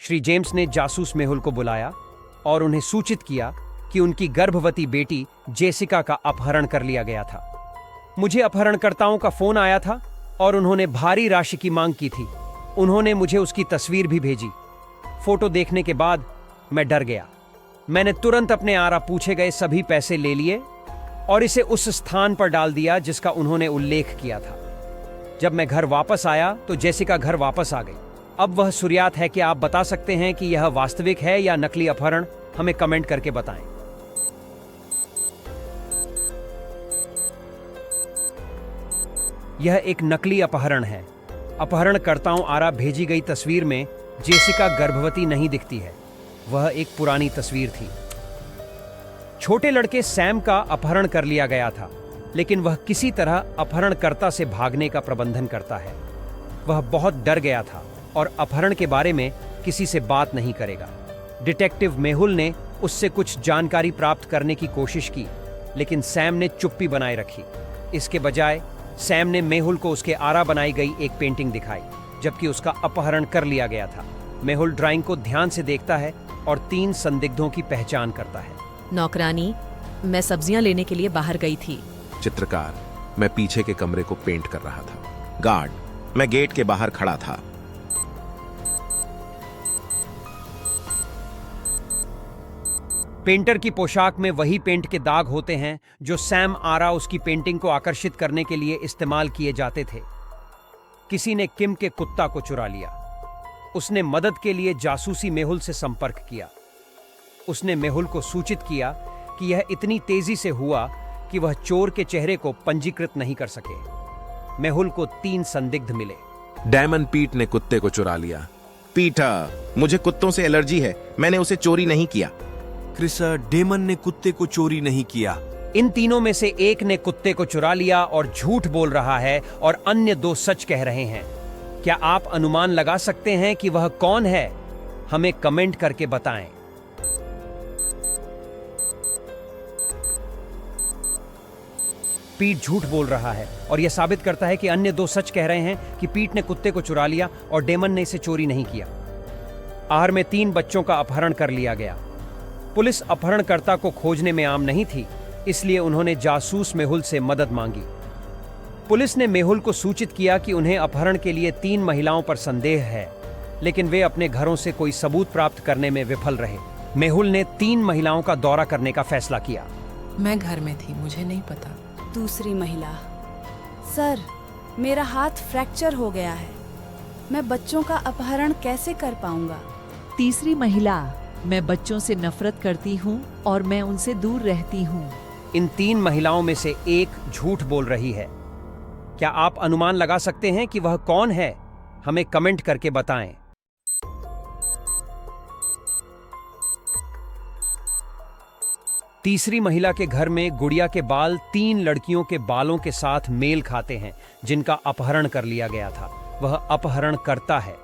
Shri James ने जासूस मेहुल को बुलाया और उन्हें सूचित किया कि उनकी गर्भवती बेटी जेसिका का अपहरण कर लिया गया था। मुझे अपहरणकर्ताओं का फोन आया था और उन्होंने भारी राशि की मांग की थी। उन्होंने मुझे उसकी तस्वीर भी भेजी। फोटो देखने के बाद मैं डर गया। मैंने तुरंत अपने आरा पूछे गए सभी पैसे ले लिए और इसे उस स्थान पर डाल दिया जिसका उन्होंने उल्लेख किया था। जब मैं घर वापस आया तो जेसिका घर वापस आ गई। अब वह सुर्यात है कि आप बता सकते हैं कि यह वास्तविक है या नकली अपहरण? हमें कमेंट करके बताएं। यह एक नकली अपहरण है। अपहरणकर्ताओं आरा भेजी गई तस्वीर में जेसिका गर्भवती नहीं दिखती है। वह एक पुरानी तस्वीर थी। छोटे लड़के सैम का अपहरण कर लिया गया था, लेकिन वह किसी तरह अपहरणकर्ता से भागने का प्रबंधन करता है। वह बहुत डर गया था और अपहरण के बारे में किसी से बात नहीं करेगा। डिटेक्टिव मेहुल ने उससे कुछ जानकारी प्राप्त करने की कोशिश की, लेकिन सैम ने चुप्पी बनाए रखी। इसके बजाय सैम ने मेहुल को उसके आरा बनाई गई एक पेंटिंग दिखाई, जबकि उसका अपहरण कर लिया गया था। मेहुल ड्राइंग को ध्यान से देखता है और 3 संदिग्धों की पहचान करता है। नौकरानी, मैं सब्जियां लेने के लिए बाहर गई थी। चित्रकार, मैं पीछे के कमरे को पेंट कर रहा था। गार्ड, मैं गेट के बाहर खड़ा था। पेंटर की पोशाक में वही पेंट के दाग होते हैं जो सैम आरा उसकी पेंटिंग को आकर्षित करने के लिए इस्तेमाल किए जाते थे। किसी ने किम के कुत्ता को चुरा लिया। उसने मदद के लिए जासूसी मेहुल से संपर्क किया। उसने मेहुल को सूचित किया कि यह इतनी तेजी से हुआ कि वह चोर के चेहरे को पंजीकृत नहीं कर सके। मेहुल को 3 संदिग्ध मिले। डायमंड पीट ने कुत्ते को चुरा लिया। पीटर, मुझे कुत्तों से एलर्जी है, मैंने उसे चोरी नहीं किया। क्रिसा, डेमन ने कुत्ते को चोरी नहीं किया। इन तीनों में से एक ने कुत्ते को चुरा लिया और झूठ बोल रहा है और अन्य 2 सच कह रहे हैं। क्या आप अनुमान लगा सकते हैं कि वह कौन है? हमें कमेंट करके बताएं। पीट झूठ बोल रहा है और यह साबित करता है कि अन्य 2 सच कह रहे हैं कि पीट ने कुत्ते को चुरा लिया और डेमन ने इसे चोरी नहीं किया। आहर में 3 बच्चों का अपहरण कर लिया गया। पुलिस अपहरणकर्ता को खोजने में आम नहीं थी, इसलिए उन्होंने जासूस मेहुल से मदद मांगी। पुलिस ने मेहुल को सूचित किया कि उन्हें अपहरण के लिए 3 महिलाओं पर संदेह है, लेकिन वे अपने घरों से कोई सबूत प्राप्त करने में विफल रहे। मेहुल ने 3 महिलाओं का दौरा करने का फैसला किया। मैं घर में थी, मुझे नहीं पता। दूसरी महिला, सर, मेरा हाथ फ्रैक्चर हो गया है। मैं बच्चों का अपहरण कैसे कर पाऊंगा? तीसरी महिला, मैं बच्चों से नफरत करती हूँ और मैं उनसे दूर रहती हूँ। इन 3 महिलाओं में से एक झूठ बोल रही है। क्या आप अनुमान लगा सकते हैं कि वह कौन है? हमें कमेंट करके बताएं। तीसरी महिला के घर में गुड़िया के बाल 3 लड़कियों के बालों के साथ मेल खाते हैं जिनका अपहरण कर लिया गया था। वह अपहरण करता है।